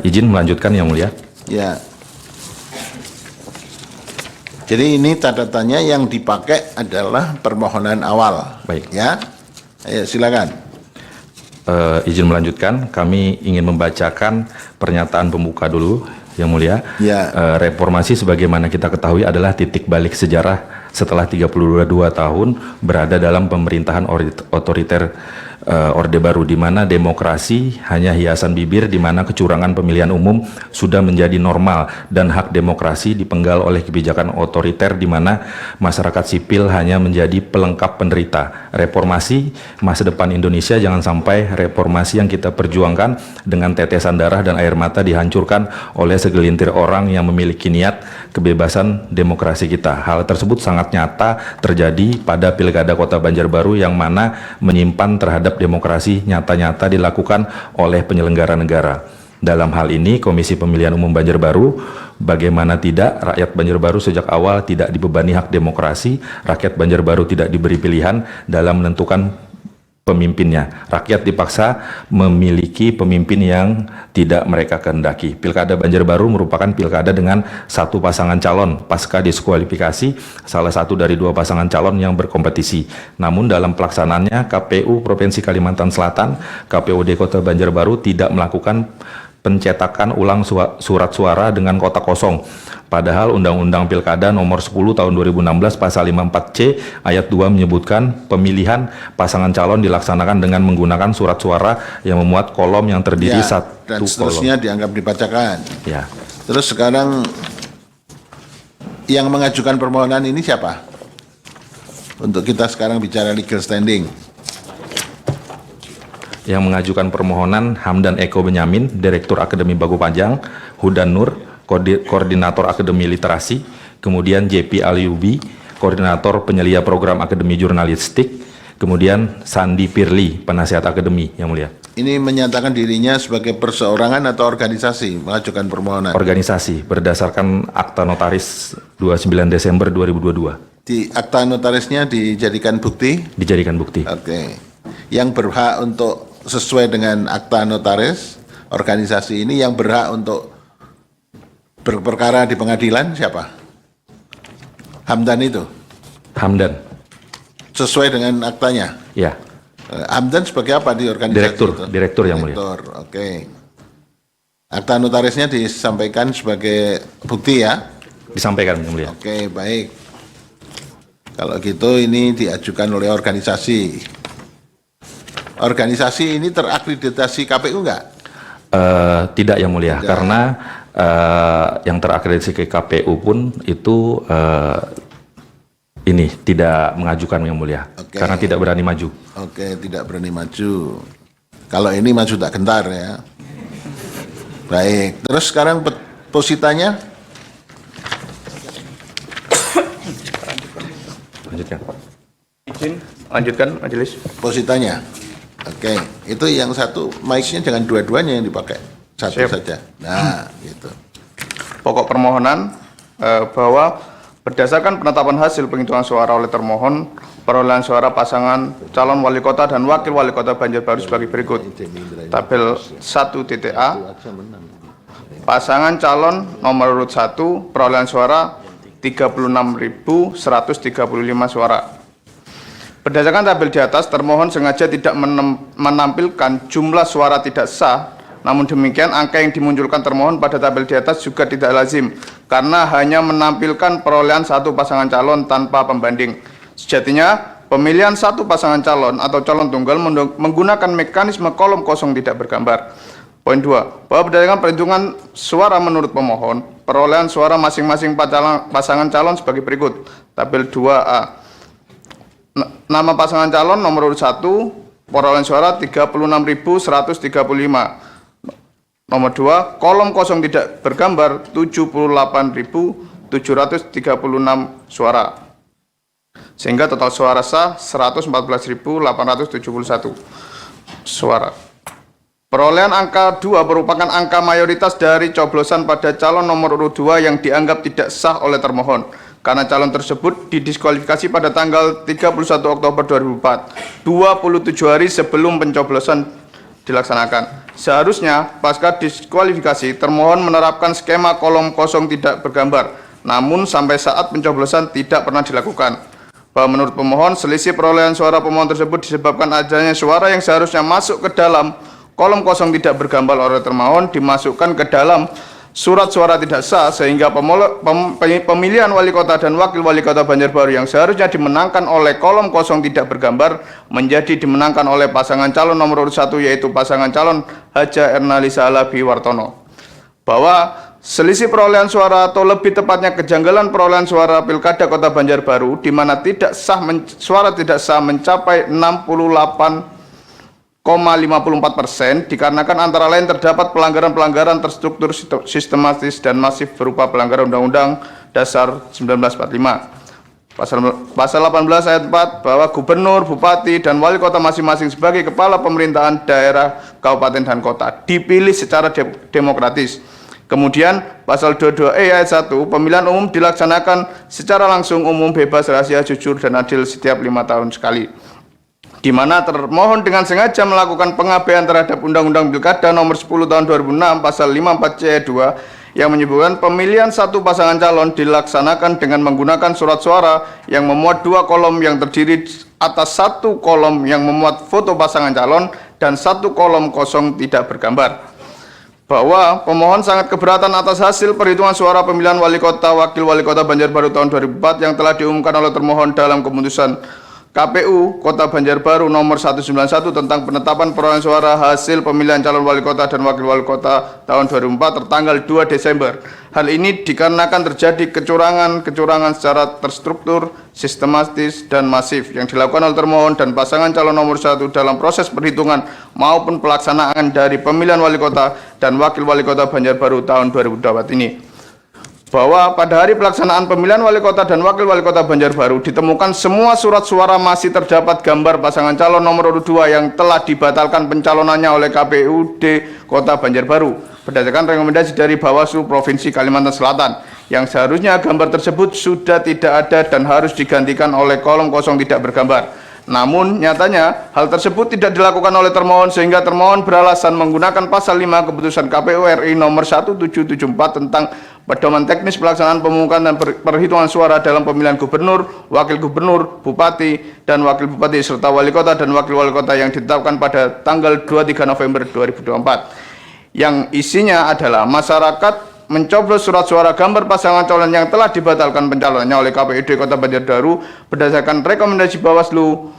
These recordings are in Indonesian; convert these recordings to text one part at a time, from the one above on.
Izin melanjutkan Yang Mulia. Ya. Jadi ini catatannya yang dipakai adalah permohonan awal. Baik. Ya. Ayo silakan. Izin melanjutkan, kami ingin membacakan pernyataan pembuka dulu, Yang Mulia. Ya. Reformasi sebagaimana kita ketahui adalah titik balik sejarah setelah 32 tahun berada dalam pemerintahan otoriter Orde Baru, di mana demokrasi hanya hiasan bibir, di mana kecurangan pemilihan umum sudah menjadi normal dan hak demokrasi dipenggal oleh kebijakan otoriter, di mana masyarakat sipil hanya menjadi pelengkap penderita. Reformasi masa depan Indonesia, jangan sampai reformasi yang kita perjuangkan dengan tetesan darah dan air mata dihancurkan oleh segelintir orang yang memiliki niat kebebasan demokrasi kita. Hal tersebut sangat nyata terjadi pada Pilkada Kota Banjarbaru, yang mana menyimpan terhadap demokrasi nyata-nyata dilakukan oleh penyelenggara negara. Dalam hal ini, Komisi Pemilihan Umum Banjarbaru, bagaimana tidak, rakyat Banjarbaru sejak awal tidak dibebani hak demokrasi, rakyat Banjarbaru tidak diberi pilihan dalam menentukan pemimpinnya. Rakyat dipaksa memiliki pemimpin yang tidak mereka kehendaki. Pilkada Banjarbaru merupakan pilkada dengan satu pasangan calon pasca diskualifikasi salah satu dari dua pasangan calon yang berkompetisi. Namun dalam pelaksanaannya, KPU Provinsi Kalimantan Selatan, KPUD Kota Banjarbaru tidak melakukan pencetakan ulang surat suara dengan kotak kosong. Padahal Undang-Undang Pilkada Nomor 10 Tahun 2016 Pasal 54C Ayat 2 menyebutkan pemilihan pasangan calon dilaksanakan dengan menggunakan surat suara yang memuat kolom yang terdiri satu dan seterusnya kolom. Dianggap dibacakan. Ya. Terus sekarang yang mengajukan permohonan ini siapa? Untuk kita sekarang bicara legal standing. Yang mengajukan permohonan Hamdan Eko Benyamin, Direktur Akademi Bagu Panjang, Hudan Nur, Koordinator Akademi Literasi, kemudian JP Aliubi, Koordinator Penyelia Program Akademi Jurnalistik, kemudian Sandi Pirli, Penasihat Akademi, Yang Mulia. Ini menyatakan dirinya sebagai perseorangan atau organisasi mengajukan permohonan? Organisasi, berdasarkan Akta Notaris 29 Desember 2022. Di akta notarisnya dijadikan bukti? Dijadikan bukti. Oke. Yang berhak untuk sesuai dengan akta notaris, organisasi ini yang berhak untuk berperkara di pengadilan siapa? Hamdan itu? Hamdan. Sesuai dengan aktanya? Ya. Hamdan sebagai apa di organisasi Direktur, itu? Direktur Yang Mulia. Direktur, oke. Akta notarisnya disampaikan sebagai bukti ya? Disampaikan, Yang Mulia. Oke, baik. Kalau gitu ini diajukan oleh organisasi. Organisasi ini terakreditasi KPU enggak? Tidak, Yang Mulia, Tidak. karena yang terakreditasi ke KPU pun itu ini tidak mengajukan, Yang Mulia. Oke. Karena tidak berani maju. Oke, tidak berani maju. Kalau ini maju tak gentar ya. Baik, terus sekarang positanya? Lanjutkan. Izin lanjutkan majelis. Positanya. Oke, itu yang satu mic-nya jangan dua-duanya yang dipakai. Satu Siap. saja. Nah, gitu. Pokok permohonan bahwa berdasarkan penetapan hasil penghitungan suara oleh termohon, perolehan suara pasangan calon wali kota dan wakil wali kota Banjarbaru sebagai berikut. Tabel 1.A. Pasangan calon nomor urut 1 perolehan suara 36.135 suara. Berdasarkan tabel di atas, termohon sengaja tidak menampilkan jumlah suara tidak sah. Namun demikian, angka yang dimunculkan termohon pada tabel di atas juga tidak lazim, karena hanya menampilkan perolehan satu pasangan calon tanpa pembanding. Sejatinya, pemilihan satu pasangan calon atau calon tunggal menggunakan mekanisme kolom kosong tidak bergambar. Poin 2, bahwa berdasarkan perhitungan suara menurut pemohon, perolehan suara masing-masing pasangan calon sebagai berikut. Tabel 2A. Nama pasangan calon nomor urut 1, perolehan suara 36.135. Nomor 2, kolom kosong tidak bergambar 78.736 suara. Sehingga total suara sah 114.871 suara. Perolehan angka 2 merupakan angka mayoritas dari coblosan pada calon nomor urut 2 yang dianggap tidak sah oleh termohon, karena calon tersebut didiskualifikasi pada tanggal 31 Oktober 2004, 27 hari sebelum pencoblosan dilaksanakan. Seharusnya pasca diskualifikasi termohon menerapkan skema kolom kosong tidak bergambar, namun sampai saat pencoblosan tidak pernah dilakukan. Bahwa menurut pemohon, selisih perolehan suara pemohon tersebut disebabkan adanya suara yang seharusnya masuk ke dalam kolom kosong tidak bergambar oleh termohon dimasukkan ke dalam surat suara tidak sah, sehingga pemilihan wali kota dan wakil wali kota Banjarbaru yang seharusnya dimenangkan oleh kolom kosong tidak bergambar menjadi dimenangkan oleh pasangan calon nomor urut 1, yaitu pasangan calon Haja Ernalisa Alabi Wartono. Bahwa selisih perolehan suara atau lebih tepatnya kejanggalan perolehan suara Pilkada Kota Banjarbaru di mana suara tidak sah mencapai 68,54% dikarenakan antara lain terdapat pelanggaran-pelanggaran terstruktur, sistematis dan masif berupa pelanggaran Undang-Undang Dasar 1945. Pasal 18 ayat 4 bahwa gubernur, bupati, dan wali kota masing-masing sebagai kepala pemerintahan daerah, kabupaten, dan kota dipilih secara demokratis. Kemudian pasal 22E ayat 1, pemilihan umum dilaksanakan secara langsung, umum, bebas, rahasia, jujur, dan adil setiap 5 tahun sekali. Di mana termohon dengan sengaja melakukan pengabaian terhadap Undang-Undang Pilkada Nomor 10 Tahun 2006 Pasal 54C ayat 2 yang menyebutkan pemilihan satu pasangan calon dilaksanakan dengan menggunakan surat suara yang memuat 2 kolom yang terdiri atas 1 kolom yang memuat foto pasangan calon dan 1 kolom kosong tidak bergambar. Bahwa pemohon sangat keberatan atas hasil perhitungan suara pemilihan wali kota, wakil wali kota Banjarbaru tahun 2004 yang telah diumumkan oleh termohon dalam keputusan KPU Kota Banjarbaru nomor 191 tentang penetapan perolehan suara hasil pemilihan calon wali kota dan wakil wali kota tahun 2004 tertanggal 2 Desember. Hal ini dikarenakan terjadi kecurangan secara terstruktur, sistematis, dan masif yang dilakukan oleh termohon dan pasangan calon nomor 1 dalam proses perhitungan maupun pelaksanaan dari pemilihan wali kota dan wakil wali kota Banjarbaru tahun 2024 ini. Bahwa pada hari pelaksanaan pemilihan wali kota dan wakil wali kota Banjarbaru ditemukan semua surat suara masih terdapat gambar pasangan calon nomor urut 2 yang telah dibatalkan pencalonannya oleh KPUD Kota Banjarbaru berdasarkan rekomendasi dari Bawaslu Provinsi Kalimantan Selatan yang seharusnya gambar tersebut sudah tidak ada dan harus digantikan oleh kolom kosong tidak bergambar. Namun nyatanya hal tersebut tidak dilakukan oleh termohon sehingga termohon beralasan menggunakan pasal 5 keputusan KPU RI nomor 1774 tentang pedoman teknis pelaksanaan pemungutan dan perhitungan suara dalam pemilihan gubernur, wakil gubernur, bupati, dan wakil bupati serta wali kota dan wakil wali kota yang ditetapkan pada tanggal 23 November 2024 yang isinya adalah masyarakat mencoblos surat suara gambar pasangan calon yang telah dibatalkan pencalonannya oleh KPUD Kota Banjarbaru berdasarkan rekomendasi Bawaslu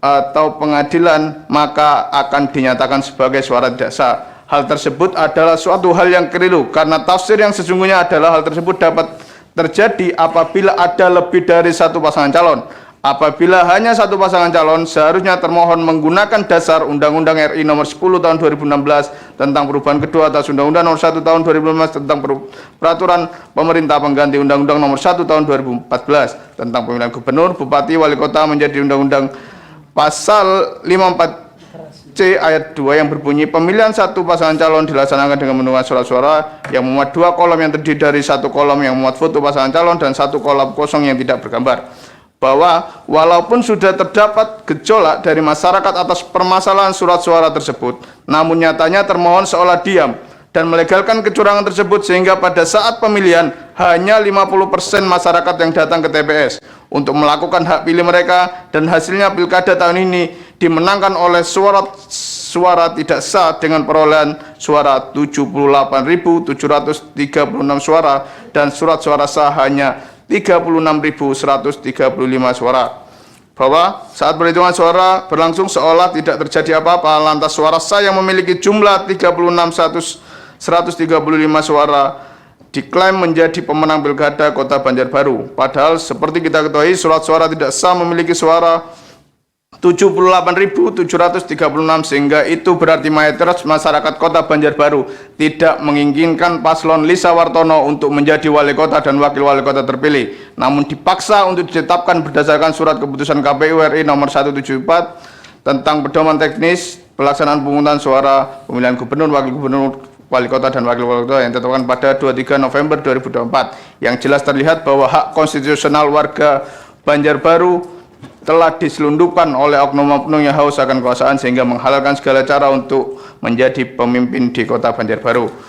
atau pengadilan maka akan dinyatakan sebagai suara tidak sah. Hal tersebut adalah suatu hal yang keliru karena tafsir yang sesungguhnya adalah hal tersebut dapat terjadi apabila ada lebih dari satu pasangan calon. Apabila hanya satu pasangan calon, seharusnya termohon menggunakan dasar Undang-Undang RI nomor 10 tahun 2016 tentang perubahan kedua atas Undang-Undang nomor 1 tahun 2015 tentang peraturan pemerintah pengganti Undang-Undang nomor 1 tahun 2014 tentang pemilihan gubernur, bupati, wali kota menjadi Undang-Undang pasal 54C ayat 2 yang berbunyi pemilihan satu pasangan calon dilaksanakan dengan menggunakan surat suara yang memuat 2 kolom yang terdiri dari 1 kolom yang memuat foto pasangan calon dan 1 kolom kosong yang tidak bergambar. Bahwa walaupun sudah terdapat gejolak dari masyarakat atas permasalahan surat suara tersebut, namun nyatanya termohon seolah diam dan melegalkan kecurangan tersebut sehingga pada saat pemilihan hanya 50% masyarakat yang datang ke TPS untuk melakukan hak pilih mereka dan hasilnya pilkada tahun ini dimenangkan oleh suara tidak sah dengan perolehan suara 78.736 suara dan surat suara sah hanya 36.135 suara. Bahwa saat perhitungan suara berlangsung seolah tidak terjadi apa-apa lantas suara sah yang memiliki jumlah 36.135 suara diklaim menjadi pemenang pilkada Kota Banjarbaru. Padahal seperti kita ketahui surat suara tidak sah memiliki suara 78.736 sehingga itu berarti mayoritas masyarakat Kota Banjarbaru tidak menginginkan paslon Lisa Wartono untuk menjadi wali kota dan wakil wali kota terpilih, namun dipaksa untuk ditetapkan berdasarkan surat keputusan KPU RI nomor 174 tentang pedoman teknis pelaksanaan pemungutan suara pemilihan gubernur, wakil gubernur, wali kota dan wakil wali kota yang ditetapkan pada 23 November 2024 yang jelas terlihat bahwa hak konstitusional warga Banjarbaru telah diselundupkan oleh oknum-oknum yang haus akan kekuasaan sehingga menghalalkan segala cara untuk menjadi pemimpin di Kota Banjarbaru.